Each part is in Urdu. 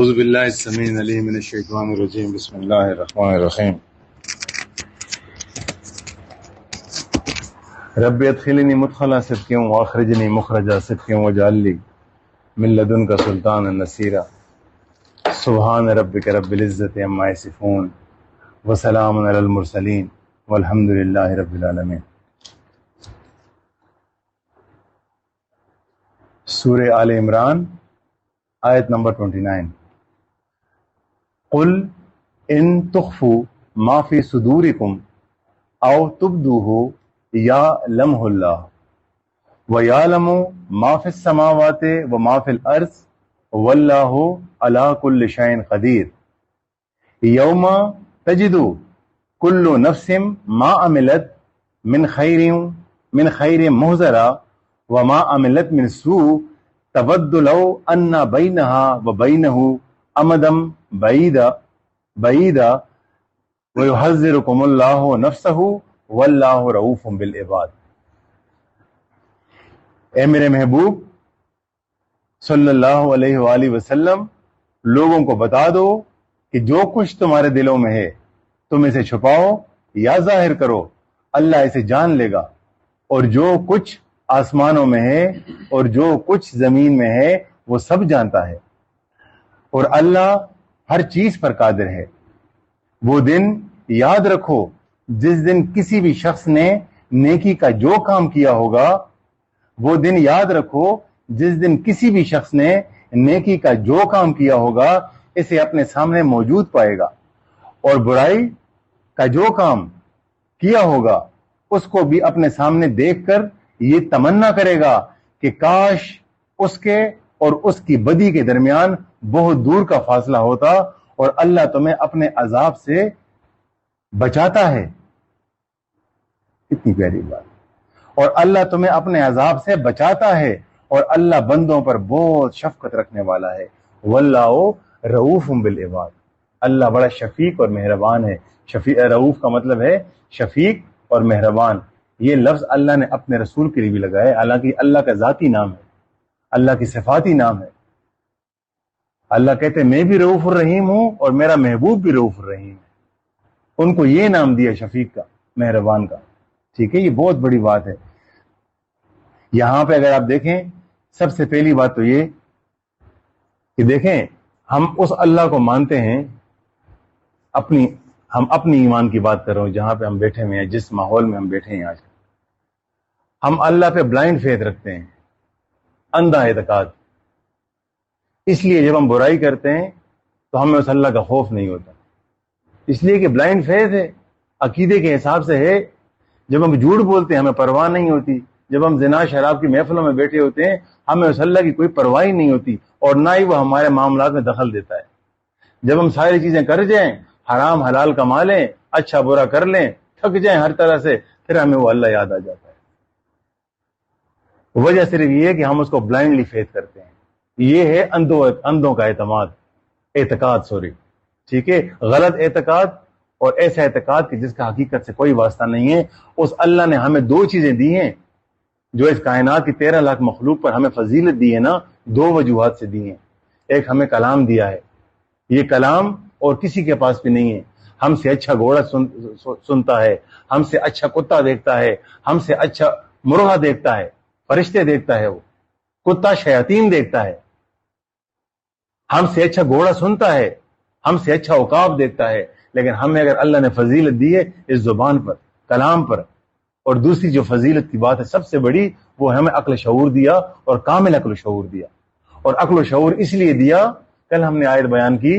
اعوذ باللہ السمیع العلیم من الشیطان الرجیم بسم اللہ الرحمن الرحیم رب ادخلنی مدخل صدق واخرجنی مخرج صدق واجعل لی من لدنک سلطانا نصیرا سبحان ربک رب العزت عما یصفون وسلام علی المرسلین والحمد للہ رب العالمین۔ سورہ آل عمران آیت نمبر 29۔ قل ان تخفوا ما فی صدورکم او تبدوه یعلمہ اللہ ویعلم ما فی السماوات وما فی الارض واللہ علی کل شیء قدیر یوم تجد کل نفس ما عملت من خیر محضرا وما عملت من سوء تود لو ان بینها وبینہ امدا بعیدا ویحذرکم اللہ نفسہ واللہ رؤوف بالعباد۔ اے میرے محبوب صلی اللہ علیہ وآلہ وسلم، لوگوں کو بتا دو کہ جو کچھ تمہارے دلوں میں ہے تم اسے چھپاؤ یا ظاہر کرو، اللہ اسے جان لے گا، اور جو کچھ آسمانوں میں ہے اور جو کچھ زمین میں ہے وہ سب جانتا ہے، اور اللہ ہر چیز پر قادر ہے۔ وہ دن یاد رکھو جس دن کسی بھی شخص نے نیکی کا جو کام کیا ہوگا، وہ دن یاد رکھو جس دن کسی بھی شخص نے نیکی کا جو کام کیا ہوگا اسے اپنے سامنے موجود پائے گا، اور برائی کا جو کام کیا ہوگا اس کو بھی اپنے سامنے دیکھ کر یہ تمنا کرے گا کہ کاش اس کے اور اس کی بدی کے درمیان بہت دور کا فاصلہ ہوتا، اور اللہ تمہیں اپنے عذاب سے بچاتا ہے۔ اتنی پیاری بات، اور اللہ تمہیں اپنے عذاب سے بچاتا ہے، اور اللہ بندوں پر بہت شفقت رکھنے والا ہے۔ واللہ رؤوف بالعباد، اللہ بڑا شفیق اور مہربان ہے۔ رؤوف کا مطلب ہے شفیق اور مہربان۔ یہ لفظ اللہ نے اپنے رسول کے لیے بھی لگایا ہے، حالانکہ اللہ کا ذاتی نام ہے، اللہ کی صفاتی نام ہے۔ اللہ کہتے ہیں میں بھی رؤوف الرحیم ہوں اور میرا محبوب بھی رؤوف الرحیم ہے۔ ان کو یہ نام دیا شفیق کا، مہربان کا۔ ٹھیک ہے، یہ بہت بڑی بات ہے۔ یہاں پہ اگر آپ دیکھیں، سب سے پہلی بات تو یہ کہ دیکھیں ہم اس اللہ کو مانتے ہیں، ہم اپنی ایمان کی بات کر رہے ہوں، جہاں پہ ہم بیٹھے ہوئے ہیں، جس ماحول میں ہم بیٹھے ہیں آج، ہم اللہ پہ بلائنڈ فیتھ رکھتے ہیں، اندھا اعتقاد۔ اس لیے جب ہم برائی کرتے ہیں تو ہمیں اس اللہ کا خوف نہیں ہوتا، اس لیے کہ بلائنڈ فیتھ ہے، عقیدے کے حساب سے ہے۔ جب ہم جھوٹ بولتے ہیں ہمیں پرواہ نہیں ہوتی، جب ہم زنا شراب کی محفلوں میں بیٹھے ہوتے ہیں ہمیں اس اللہ کی کوئی پرواہ ہی نہیں ہوتی، اور نہ ہی وہ ہمارے معاملات میں دخل دیتا ہے۔ جب ہم ساری چیزیں کر جائیں، حرام حلال کما لیں، اچھا برا کر لیں، تھک جائیں ہر طرح سے، پھر ہمیں وہ اللہ یاد آ جاتا ہے۔ وجہ صرف یہ ہے کہ ہم اس کو بلائنڈلی فیتھ کرتے ہیں۔ یہ ہے اندھوں کا اعتقاد ٹھیک ہے، غلط اعتقاد، اور ایسا اعتقاد کہ جس کا حقیقت سے کوئی واسطہ نہیں ہے۔ اس اللہ نے ہمیں دو چیزیں دی ہیں جو اس کائنات کی 13 لاکھ مخلوق پر ہمیں فضیلت دی ہے نا، دو وجوہات سے دی ہیں۔ ایک ہمیں کلام دیا ہے، یہ کلام اور کسی کے پاس بھی نہیں ہے۔ ہم سے اچھا گھوڑا سنتا ہے، ہم سے اچھا کتا دیکھتا ہے، ہم سے اچھا مرغا دیکھتا ہے، فرشتے دیکھتا ہے، وہ کتا شیاطین دیکھتا ہے، ہم سے اچھا گھوڑا سنتا ہے، ہم سے اچھا عقاب دیکھتا ہے۔ لیکن ہمیں اگر اللہ نے فضیلت دی ہے اس زبان پر، کلام پر، اور دوسری جو فضیلت کی بات ہے سب سے بڑی، وہ ہمیں عقل شعور دیا، اور کامل عقل شعور دیا۔ اور عقل و شعور اس لیے دیا، کل ہم نے آیت بیان کی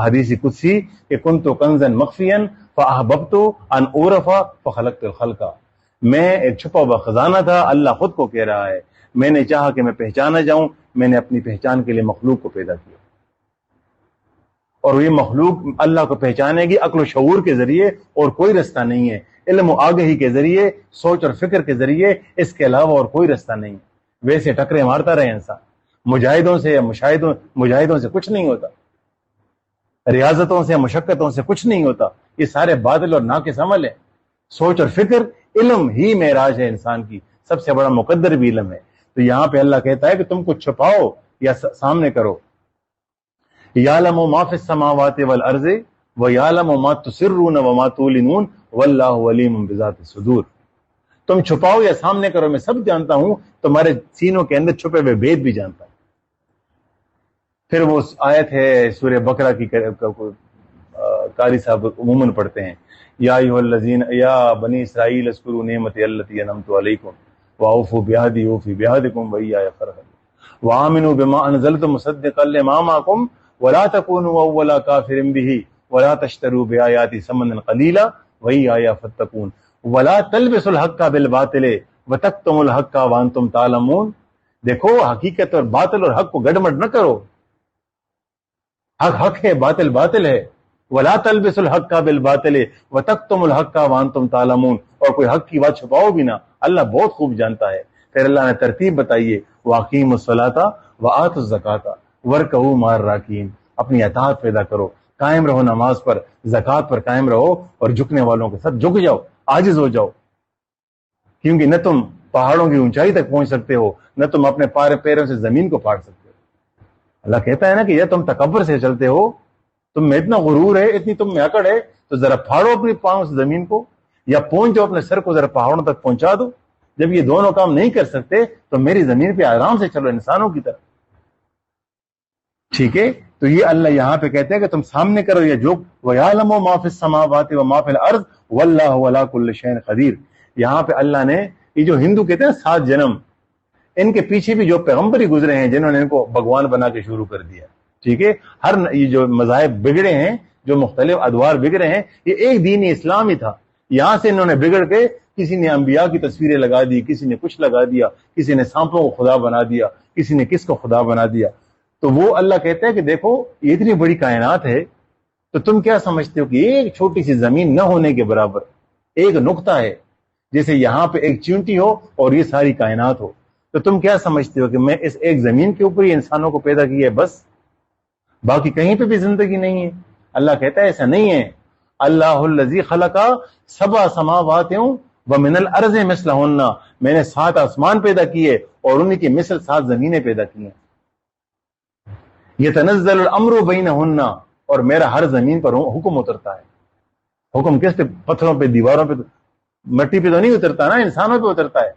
حدیث قدسی کہ کنت کنزا مخفیا فاحببت ان اعرف فخلقت الخلق۔ میں ایک چھپا ہوا خزانہ تھا، اللہ خود کو کہہ رہا ہے، میں نے چاہا کہ میں پہچانا جاؤں، میں نے اپنی پہچان کے لیے مخلوق کو پیدا کیا، اور یہ مخلوق اللہ کو پہچانے گی عقل و شعور کے ذریعے، اور کوئی رستہ نہیں ہے۔ علم و آگہی کے ذریعے، سوچ اور فکر کے ذریعے، اس کے علاوہ اور کوئی رستہ نہیں۔ ویسے ٹکرے مارتا رہے انسان، مجاہدوں سے یا مجاہدوں سے کچھ نہیں ہوتا، ریاضتوں سے مشقتوں سے کچھ نہیں ہوتا، یہ سارے باطل اور ناقص عمل ہے۔ سوچ اور فکر، علم ہی معراج ہے انسان کی، سب سے بڑا مقدر بھی علم ہے۔ تو یہاں پہ اللہ کہتا ہے کہ تم کو چھپاؤ یا سامنے کرو۔ یعلم ما فی السماوات والارض ویعلم ما تسرون وما تعلنون واللہ علیم بذات الصدور. تم چھپاؤ یا سامنے کرو میں سب جانتا ہوں، تمہارے سینوں کے اندر چھپے ہوئے بھید بھی جانتا ہوں. پھر وہ آیت ہے سورہ بقرہ کی، قاری صاحب عموماً پڑھتے ہیں، یا ایھا الذین یا بنی اسرائیل اذکروا نعمتی التی انعمت علیکم واوفوا بعہدی اوفی بعہدکم وایای فارہبون وآمنوا بما انزلت مصدقا لما معکم ولا تکونوا اول کافر بہ ولا تشتروا بآیاتی ثمنا قلیلا وایای فاتقون ولا تلبسوا الحق بالباطل وتکتموا الحق وانتم تعلمون. دیکھو حقیقت اور باطل اور حق کو گڑمڑ نہ کرو. حق حق ہے، باطل باطل ہے. ولا تلبسوا الحق بالباطل وتکتموا الحق وانتم تعلمون. اور کوئی حق کی بات چھپاؤ بھی نہ، اللہ بہت خوب جانتا ہے. پھر اللہ نے ترتیب بتائیے، واقیموا الصلاۃ وآتوا الزکاۃ وارکعوا مع الراکعین. اپنی اطاعت پیدا کرو، قائم رہو نماز پر، زکوٰۃ پر قائم رہو، اور جھکنے والوں کے ساتھ جھک جاؤ، عاجز ہو جاؤ. کیونکہ نہ تم پہاڑوں کی اونچائی تک پہنچ سکتے ہو، نہ تم اپنے پیروں سے زمین کو پھاڑ سکتے ہو. اللہ کہتا ہے نا کہ یہ تم تکبر سے چلتے ہو، تم میں اتنا غرور ہے، اتنی تم میں اکڑ ہے، تو ذرا پھاڑو اپنی پاؤں سے زمین کو، یا پہنچ جاؤ اپنے سر کو ذرا پہاڑوں تک پہنچا دو. جب یہ دونوں کام نہیں کر سکتے تو میری زمین پہ آرام سے چلو انسانوں کی طرح. ٹھیک ہے، تو یہ اللہ یہاں پہ کہتے ہیں کہ تم سامنے کرو یہ جو وَيَعْلَمُ مَا فِي السَّمَاوَاتِ وَمَا فِي الْأَرْضِ وَاللَّهُ عَلَىٰ كُلِّ شَيْءٍ قَدِيرٌ. یہاں پہ اللہ نے یہ جو ہندو کہتے ہیں 7 جنم، ان کے پیچھے بھی جو پیغمبر ہی گزرے ہیں جنہوں نے ان کو بھگوان بنا کے شروع کر دیا. ٹھیک ہے، ہر یہ جو مذاہب بگڑے ہیں، جو مختلف ادوار بگڑے ہیں، یہ ایک دین اسلام ہی تھا. یہاں سے انہوں نے بگڑ کے کسی نے انبیاء کی تصویریں لگا دی، کسی نے کچھ لگا دیا، کسی نے سانپوں کو خدا بنا دیا، کسی نے کس کو خدا بنا دیا. تو وہ اللہ کہتا ہے کہ دیکھو یہ اتنی بڑی کائنات ہے، تو تم کیا سمجھتے ہو کہ ایک چھوٹی سی زمین نہ ہونے کے برابر ایک نقطہ ہے، جیسے یہاں پہ ایک چونٹی ہو اور یہ ساری کائنات ہو. تو تم کیا سمجھتے ہو کہ میں اس ایک زمین کے اوپر ہی انسانوں کو پیدا کیا ہے بس، باقی کہیں پہ بھی زندگی نہیں ہے؟ اللہ کہتا ہے ایسا نہیں ہے. اللہ الذی خلق 7 سماوات ومن الارض مثلہن. میں نے 7 آسمان پیدا کیے اور انہی کی مثل 7 زمینیں پیدا کی ہیں. یتنزل الامر بینہن. اور میرا ہر زمین پر حکم اترتا ہے. حکم کس پہ؟ پتھروں پہ، دیواروں پہ، مٹی پہ تو نہیں اترتا نا، انسانوں پہ اترتا ہے.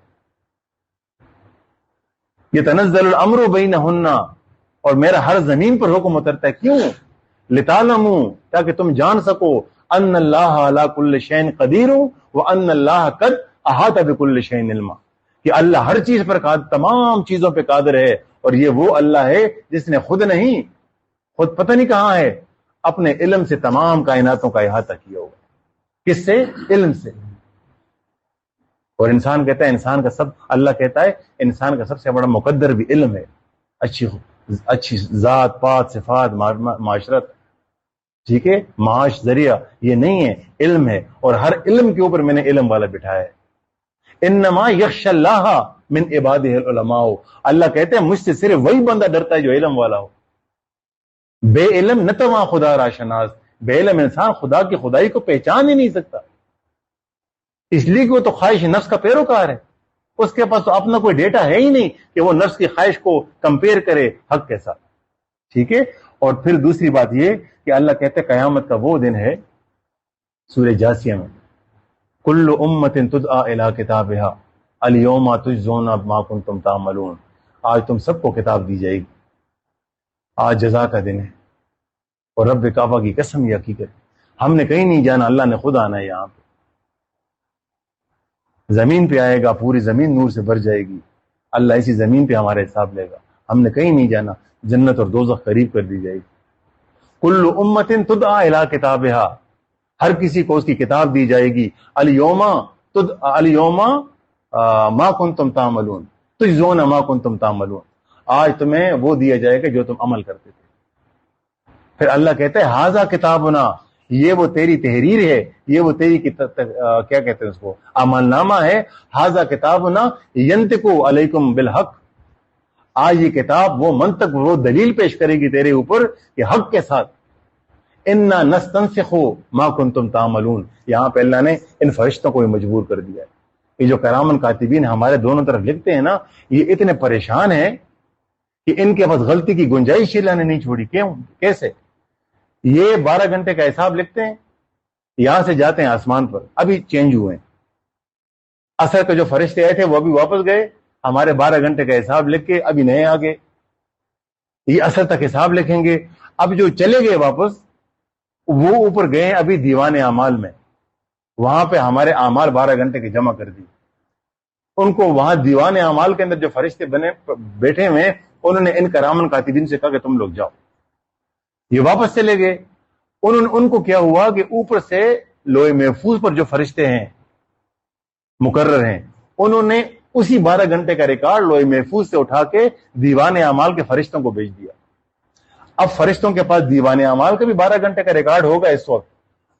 یتنزل الامر بینہن. اور میرا ہر زمین پر حکم اترتا ہے. کیوں؟ لتعلموا، تاکہ تم جان سکو، ان اللہ علی کل شیء قدیر وان اللہ قد احاط بکل شیء علما. کہ اللہ ہر چیز پر قادر، تمام چیزوں پہ قادر ہے. اور یہ وہ اللہ ہے جس نے خود نہیں، خود پتہ نہیں کہاں ہے، اپنے علم سے تمام کائناتوں کا احاطہ کیا ہوگا. کس سے؟ علم سے. اور انسان کہتا ہے انسان کا اللہ کہتا ہے انسان کا سب سے بڑا مقدر بھی علم ہے. اچھی ذات پات صفات معاشرت، ٹھیک ہے، معاش ذریعہ، یہ نہیں ہے، علم ہے. اور ہر علم کے اوپر میں نے علم والا بٹھایا ہے. انما یخشی اللہ من عبادہ العلماء. اللہ کہتے ہیں مجھ سے صرف وہی بندہ ڈرتا ہے جو علم والا ہو. بے علم نہ تواں خدا را شناس. بے علم انسان خدا کی خدائی کو پہچان ہی نہیں سکتا، اس لیے کہ وہ تو خواہش نفس کا پیروکار ہے. اس کے پاس تو اپنا کوئی ڈیٹا ہے ہی نہیں کہ وہ نفس کی خواہش کو کمپیئر کرے حق کے ساتھ. ٹھیک ہے. اور پھر دوسری بات یہ کہ اللہ کہتے ہیں قیامت کا وہ دن ہے، سورہ جاسیہ میں، کل امت تدعی الی کتابها الیوم تجزون ما کنتم تعملون. آج تم سب کو کتاب دی جائے گی، آج جزا کا دن ہے. اور رب کعبہ کی قسم یہ حقیقت، ہم نے کہیں نہیں جانا، اللہ نے خود آنا ہے. یہاں پہ زمین پہ آئے گا، پوری زمین نور سے بھر جائے گی. اللہ اسی زمین پہ ہمارا حساب لے گا. ہم نے کہیں نہیں جانا، جنت اور دوزخ قریب کر دی جائے گی. کل امت تدعی الی کتابها. ہر کسی کو اس کی کتاب دی جائے گی. الیوم ما کنتم تعملون تجزون ما کنتم تعملون. آج تمہیں وہ دیا جائے گا جو تم عمل کرتے تھے. پھر اللہ کہتا ہے ھذا کتابنا. یہ وہ تیری تحریر ہے، یہ وہ تیری کیا کہتے ہیں اس کو، عمل نامہ ہے. ھذا کتابنا ینطق علیکم بالحق. آج یہ کتاب وہ منطق، وہ دلیل پیش کرے گی تیرے اوپر کہ حق کے ساتھ. انا نستنسخ ما کنتم تعملون. یہاں پہ اللہ نے ان فرشتوں کو مجبور کر دیا ہے. یہ جو کرامن کاتبین ہمارے دونوں طرف لکھتے ہیں نا، یہ اتنے پریشان ہیں کہ ان کے پاس غلطی کی گنجائش اللہ نے نہیں چھوڑی. کیوں؟ کیسے؟ یہ 12 گھنٹے کا حساب لکھتے ہیں, یہاں سے جاتے ہیں آسمان پر, ابھی چینج ہوئے ہیں. اثر کے جو فرشتے آئے تھے وہ ابھی واپس گئے, ہمارے 12 گھنٹے کا حساب لکھ کے ابھی نئے آ گئے, یہ اثر تک حساب لکھیں گے. اب جو چلے گئے واپس وہ اوپر گئے ابھی دیوان اعمال میں, وہاں پہ ہمارے اعمال 12 گھنٹے کے جمع کر دی. ان کو وہاں دیوان اعمال کے اندر جو فرشتے بیٹھے ہوئے انہوں نے ان کرامن کاتبین سے کہا کہ تم لوگ جاؤ. یہ واپس چلے گئے. ان کو کیا ہوا کہ اوپر سے لوح محفوظ پر جو فرشتے ہیں مقرر ہیں, انہوں نے اسی 12 گھنٹے کا ریکارڈ لوح محفوظ سے اٹھا کے دیوان اعمال کے فرشتوں کو بھیج دیا. اب فرشتوں کے پاس دیوان اعمال کا بھی 12 گھنٹے کا ریکارڈ ہوگا اس وقت,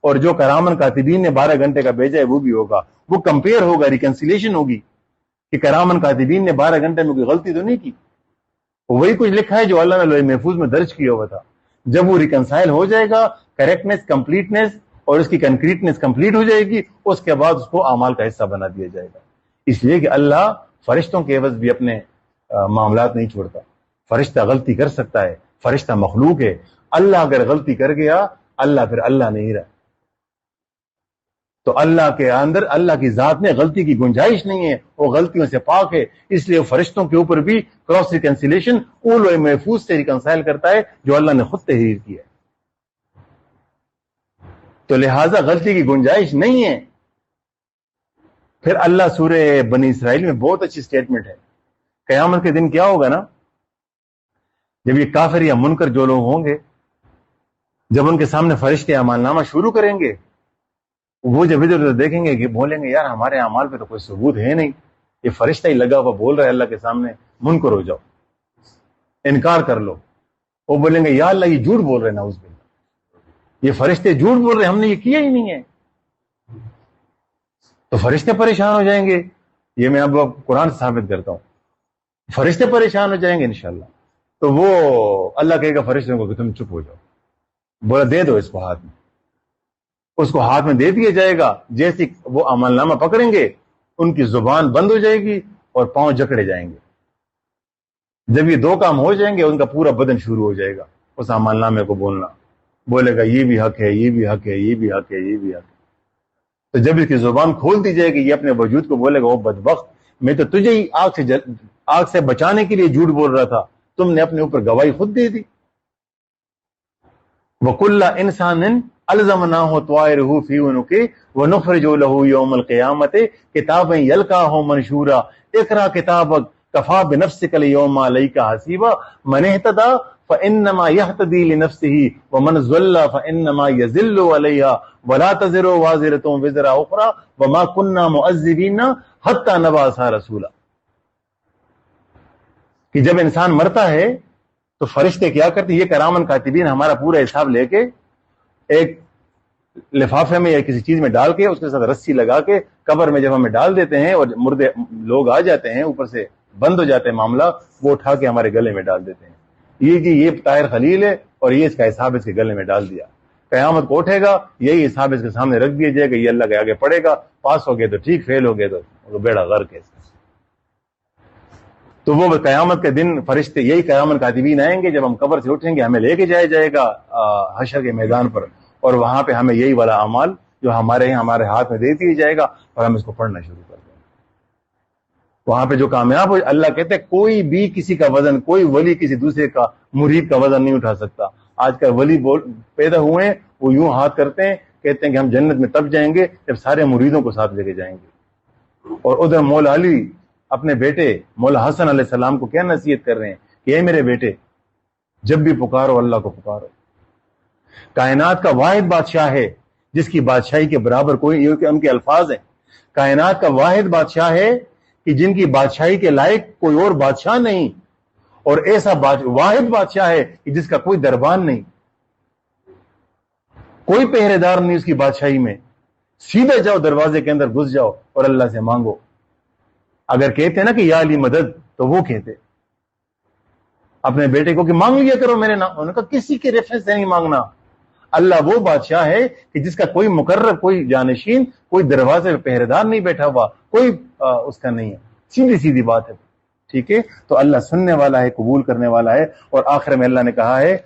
اور جو کرامن کاتبین نے 12 گھنٹے کا بھیجا ہے وہ بھی ہوگا. وہ کمپیئر ہوگا, ریکنسیلیشن ہوگی کہ کرامن کاتبین نے 12 گھنٹے میں کوئی غلطی تو نہیں کی, وہی کچھ لکھا ہے جو اللہ نے لوح محفوظ میں درج کیا ہوا تھا. جب وہ ریکنسائل ہو جائے گا, کریکٹنس, کمپلیٹنس اور اس کی کنکریٹنس کمپلیٹ ہو جائے گی, اس کے بعد اس کو اعمال کا حصہ بنا دیا جائے گا. اس لیے کہ اللہ فرشتوں کے عوض بھی اپنے معاملات نہیں چھوڑتا. فرشتہ غلطی کر سکتا ہے, فرشتہ مخلوق ہے. اللہ اگر غلطی کر گیا, اللہ پھر اللہ نہیں رہا. تو اللہ کے اندر, اللہ کی ذات میں غلطی کی گنجائش نہیں ہے, وہ غلطیوں سے پاک ہے. اس لیے فرشتوں کے اوپر بھی کراس ریکنسیلیشن وہ لوح محفوظ سے ریکنسائل کرتا ہے جو اللہ نے خود تحریر کی ہے. تو لہذا غلطی کی گنجائش نہیں ہے. پھر اللہ سورہ بنی اسرائیل میں بہت اچھی سٹیٹمنٹ ہے. قیامت کے دن کیا ہوگا نا, جب یہ کافر یا منکر جو لوگ ہوں گے, جب ان کے سامنے فرشتے اعمال نامہ شروع کریں گے, وہ جب ادھر ادھر دیکھیں گے کہ بولیں گے یار ہمارے اعمال پہ تو کوئی ثبوت ہے نہیں, یہ فرشتہ ہی لگا ہوا بول رہا ہے اللہ کے سامنے, منکر ہو جاؤ, انکار کر لو. وہ بولیں گے یا اللہ یہ جھوٹ بول رہے ہیں, نعوذ باللہ, یہ فرشتے جھوٹ بول رہے ہیں, ہم نے یہ کیا ہی نہیں ہے. تو فرشتے پریشان ہو جائیں گے. یہ میں اب قرآن سے ثابت کرتا ہوں, فرشتے پریشان ہو جائیں گے انشاءاللہ. تو وہ اللہ کہے گا فرشتوں کو کہ تم چپ ہو جاؤ, بولا دے دو اس کو ہاتھ میں. اس کو ہاتھ میں دے دیا جائے گا. جیسے وہ عمل نامہ پکڑیں گے, ان کی زبان بند ہو جائے گی اور پاؤں جکڑے جائیں گے. جب یہ دو کام ہو جائیں گے, ان کا پورا بدن شروع ہو جائے گا اس عمل نامے کو بولنا. بولے گا یہ بھی حق ہے, یہ بھی حق ہے, یہ بھی حق ہے, یہ بھی حق ہے. تو جب اس کی زبان کھول دی جائے گی, یہ اپنے وجود کو بولے گا وہ بدبخت, میں تو تجھے ہی آگ سے بچانے کے لیے جھوٹ بول رہا تھا, تم نے اپنے اوپر گواہی خود دے دی. وَكُلَّ إِنسَانٍ أَلْزَمْنَاهُ طَائِرَهُ فِي عُنُقِهِ وَنُخْرِجُ لَهُ يَوْمَ الْقِيَامَةِ كِتَابًا يَلْقَاهُ مَنشُورًا اقْرَأْ كِتَابَكَ كَفَىٰ بِنَفْسِكَ الْيَوْمَ عَلَيْكَ حَسِيبًا مَنِ اهْتَدَىٰ فَإِنَّمَا يَهْتَدِي لِنَفْسِهِ وَمَنْ ضَلَّ فَإِنَّمَا يَضِلُّ عَلَيْهَا وَلَا تَزِرُ وَازِرَةٌ وِزْرَ أُخْرَىٰ وَمَا كُنَّا مُعَذِّبِينَ حَتَّىٰ نَبْعَثَ رَسُولًا. کہ جب انسان مرتا ہے تو فرشتے کیا کرتے, یہ کرامن کاتبین ہمارا پورا حساب لے کے ایک لفافے میں یا کسی چیز میں ڈال کے اس کے ساتھ رسی لگا کے قبر میں جب ہمیں ڈال دیتے ہیں اور مردے لوگ آ جاتے ہیں, اوپر سے بند ہو جاتے ہیں معاملہ, وہ اٹھا کے ہمارے گلے میں ڈال دیتے ہیں. یہ جی یہ طاہر خلیل ہے اور یہ اس کا حساب اس کے گلے میں ڈال دیا. قیامت کو اٹھے گا, یہی حساب اس کے سامنے رکھ دیا جائے گا, یہ اللہ کے آگے پڑے گا. پاس ہو گئے تو ٹھیک, فیل ہو گئے تو بیڑا غرق ہے. تو وہ قیامت کے دن فرشتے یہی قیامت کاتبین آئیں گے, جب ہم قبر سے اٹھیں گے ہمیں لے کے جایا جائے گا حشر کے میدان پر, اور وہاں پہ ہمیں یہی والا اعمال جو ہمارے ہاتھ میں دے دیا جائے گا اور ہم اس کو پڑھنا شروع کر دیں گے. وہاں پہ جو کامیاب ہو, اللہ کہتے ہیں کوئی بھی کسی کا وزن, کوئی ولی کسی دوسرے کا مرید کا وزن نہیں اٹھا سکتا. آج کل ولی پیدا ہوئے ہیں, وہ یوں ہاتھ کرتے ہیں, کہتے ہیں کہ ہم جنت میں تب جائیں گے جب سارے مریدوں کو ساتھ لے کے جائیں گے. اور ادھر مولا علی اپنے بیٹے مولا حسن علیہ السلام کو کیا نصیحت کر رہے ہیں کہ اے میرے بیٹے, جب بھی پکارو اللہ کو پکارو. کائنات کا واحد بادشاہ ہے جس کی بادشاہی کے برابر کوئی, یہ کہ ان کے الفاظ ہیں, کائنات کا واحد بادشاہ ہے کہ جن کی بادشاہی کے لائق کوئی اور بادشاہ نہیں, اور ایسا واحد بادشاہ ہے کہ جس کا کوئی دربان نہیں, کوئی پہرے دار نہیں اس کی بادشاہی میں. سیدھے جاؤ دروازے کے اندر گھس جاؤ اور اللہ سے مانگو. اگر کہتے ہیں نا کہ یا علی مدد, تو وہ کہتے اپنے بیٹے کو کہ مانگ لیا کرو میرے نام. انہوں نے کہا کسی کے ریفرنس سے نہیں مانگنا. اللہ وہ بادشاہ ہے کہ جس کا کوئی مقرر, کوئی جانشین, کوئی دروازے پہ پہرے دار نہیں بیٹھا ہوا, کوئی اس کا نہیں ہے. سیدھی سیدھی بات ہے, ٹھیک ہے، تو اللہ سننے والا ہے، قبول کرنے والا ہے. اور آخر میں اللہ نے کہا ہے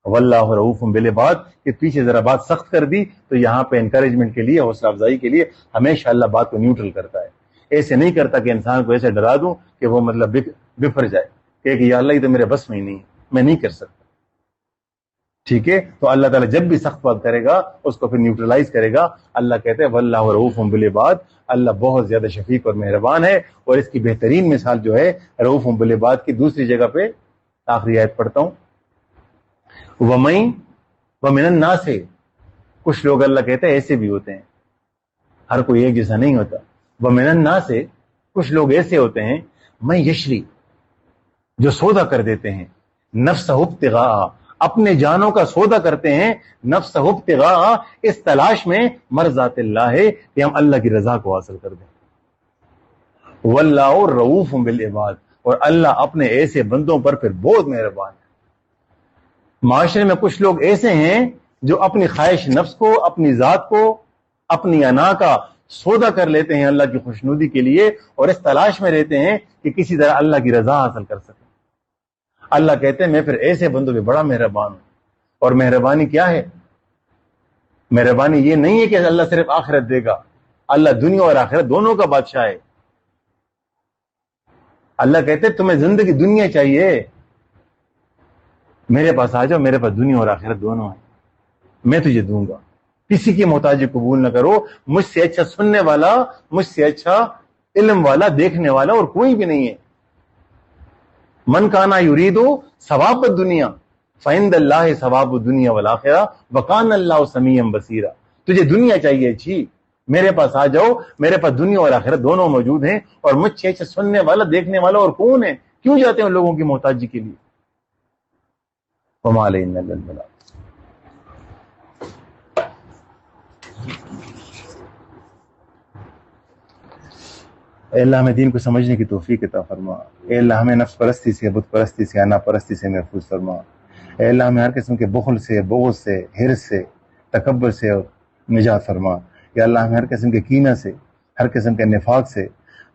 واللہ رؤوف بالعباد، کہ پیچھے ذرا بات سخت کر دی تو یہاں پہ انکریجمنٹ کے لیے، حوصلہ افزائی کے لیے ہمیشہ اللہ بات کو نیوٹرل کرتا ہے. ایسے نہیں کرتا کہ انسان کو ایسے ڈرا دوں کہ وہ مطلب بفر جائے کہ یا اللہ یہ تو میرے بس میں ہی نہیں ہے، میں نہیں کر سکتا. ٹھیک ہے، تو اللہ تعالیٰ جب بھی سخت بات کرے گا اس کو پھر نیوٹرلائز کرے گا. اللہ کہتے ہیں واللہ رؤوف بالعباد، اللہ بہت زیادہ شفیق اور مہربان ہے. اور اس کی بہترین مثال جو ہے رؤوف بالعباد کی دوسری جگہ پہ، آخری آیت پڑھتا ہوں، ومن الناس، کچھ لوگ اللہ کہتے ہیں ایسے بھی ہوتے ہیں، ہر کوئی ایک جیسا نہیں ہوتا. ومن الناس، کچھ لوگ ایسے ہوتے ہیں میں یشری، جو سودا کر دیتے ہیں، نفسہ ابتغاء، اپنے جانوں کا سودا کرتے ہیں، نفسہ ابتغاء، اس تلاش میں مرضات اللہ ہے کہ ہم اللہ کی رضا کو حاصل کر دیں. واللہ رؤوف بالعباد، اور اللہ اپنے ایسے بندوں پر پھر بہت مہربان ہے. معاشرے میں کچھ لوگ ایسے ہیں جو اپنی خواہش نفس کو، اپنی ذات کو، اپنی انا کا سودا کر لیتے ہیں اللہ کی خوشنودی کے لیے، اور اس تلاش میں رہتے ہیں کہ کسی طرح اللہ کی رضا حاصل کر سکیں. اللہ کہتے ہیں میں پھر ایسے بندوں پہ بڑا مہربان ہوں. اور مہربانی کیا ہے؟ مہربانی یہ نہیں ہے کہ اللہ صرف آخرت دے گا، اللہ دنیا اور آخرت دونوں کا بادشاہ ہے. اللہ کہتے ہیں تمہیں زندگی دنیا چاہیے، میرے پاس آ جاؤ، میرے پاس دنیا اور آخرت دونوں ہیں، میں تجھے دوں گا. کسی کی محتاجی قبول نہ کرو. مجھ سے اچھا سننے والا، مجھ سے اچھا علم والا، دیکھنے والا اور کوئی بھی نہیں ہے. من کانا یرید ثواب الدنیا فعند اللہ ثواب الدنیا والآخرہ وکان اللہ سمیعا بصیرا. تجھے دنیا چاہیے اچھی، میرے پاس آ جاؤ، میرے پاس دنیا اور آخرت دونوں موجود ہیں، اور مجھ سے اچھا سننے والا، دیکھنے والا اور کون ہے؟ کیوں جاتے ہیں لوگوں کی محتاجی کے لیے؟ وما علینا الا البلاغ. اے اللہ ہمیں دین کو سمجھنے کی توفیق عطا فرما. اے اللہ ہمیں نفس پرستی سے، بت پرستی سے، انا پرستی سے محفوظ فرما. اے اللہ ہمیں ہر قسم کے بخل سے، بغض سے، حرص سے، تکبر سے اور نجات فرما. یا اللہ ہمیں ہر قسم کے کینہ سے، ہر قسم کے نفاق سے،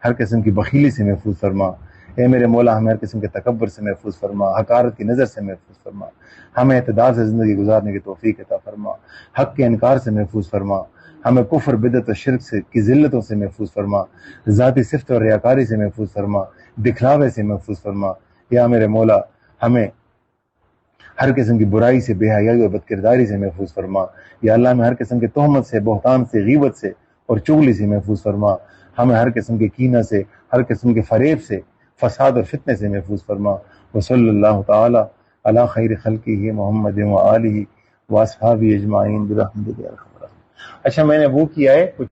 ہر قسم کی بخیلی سے محفوظ فرما. اے میرے مولا ہمیں ہر قسم کے تکبر سے محفوظ فرما، حقارت کی نظر سے محفوظ فرما. ہمیں اعتدال سے زندگی گزارنے کی توفیق عطا فرما. حق کے انکار سے محفوظ فرما. ہمیں کفر، بدعت اور شرک سے کی ذلتوں سے محفوظ فرما. ذاتی صفت اور ریاکاری سے محفوظ فرما. دکھلاوے سے محفوظ فرما. یا میرے مولا ہمیں ہر قسم کی برائی سے، بے حیائی اور بد کرداری سے محفوظ فرما. یا اللہ ہمیں ہر قسم کے تہمت سے، بہتان سے، غیبت سے اور چغلی سے محفوظ فرما. ہمیں ہر قسم کے کینہ سے، ہر قسم کے فریب سے، فساد اور فتنے سے محفوظ فرما. وصلی اللہ تعالی علی خیر خلقہ محمد و آلہ و اصحابہ اجمعین برحمتک یا ارحم الراحمین. اچھا میں نے وہ کیا ہے کچھ